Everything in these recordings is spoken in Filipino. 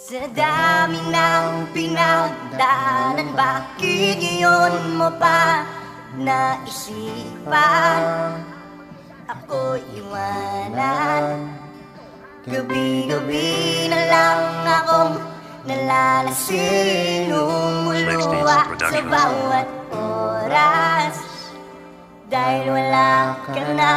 Sa dami ng pinagdaanan, bakit ngayon mo pa naisipan ako iwanan? Gabi-gabi na lang akong nalalasing, lumuluwa sa bawat oras dahil wala ka na.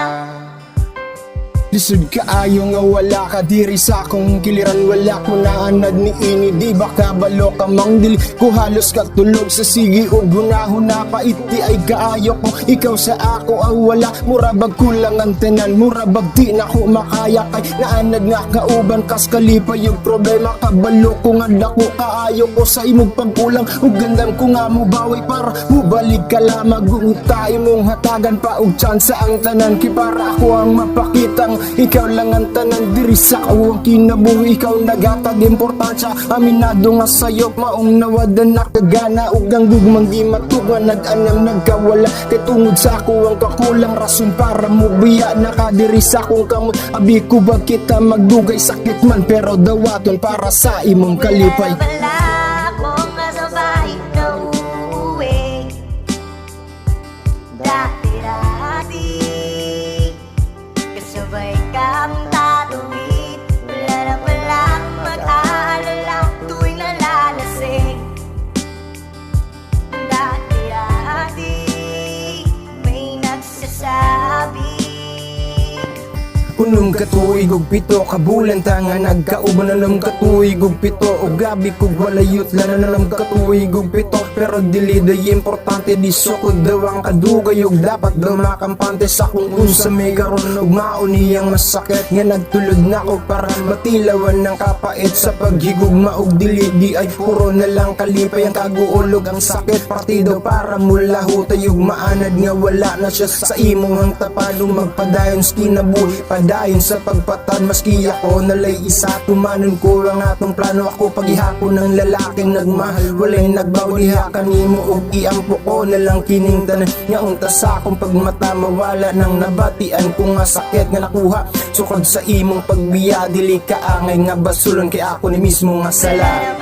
Lisod kaayo nga wala ka diri sa akong giliran, wala ko naanad ni ini, di ba kabalo ka mang dili ko halos katulog sa sige o gunahuna pa iti ay kaayo ko ikaw sa ako ang wala, murabag kulang ang tenan, murabag di na ko makaya kay naanad nga kauban kas kalipa yung problema, kabalo ko nga dako kaayo ko sa imong pagkulang ug gandam ko nga mo bawi para mubalik ka lamang ugtay mong hatagan pa og tsansa ang tanan kay para ako ang mapakitang ikaw lang ang tanan diri sa akong kinabuhi, ikaw nagatag importansya, aminado nga sayo maong nawadan nakagana ug ang gugmang di matuwa nag-anam nagkawala kay tungod sa ako ang kakulang rason para mo biya nakadiri sa akong kamot, abi ko ba kita magdugay sakit man pero dawaton para sa imong kalipay. Wala akong kasabay na uuwi dati-dati, kasabay kang tatuwid, wala na palang mag-aalala tuwing nalalasing. Dati-dati may nagsasabi Unong katuig og pito kabulan tanga nagkauban na lang katuig og pito og gabi kog walayot lana na lang katuig og pito pero dili day importante di sukod daw ang kadugay og dapat daw makampante sa kung unsa may karon og mauniyang masakit nga nagtulod na ko para matilawan ng kapait sa paghigugma og dili di ay puro na lang kalipay ang kaguulog ang sakit partido para mula hutay og maanad nga wala na siya sa imong hang tapadong magpadayon sa kinabuhi dayon sa pagpatan maski ako nalay isa tumanon ko ang atong plano ako paghihapon ng lalaking nagmahal walay nagbaw diha kanimo og iampo ko na lang kining tanan nga unta sa akong pagmata mawala nang nabatian ko nga sakit nga nakuha sukod sa imong pagbiya dili ka angay nga basulon kay ako ni mismo nga sala.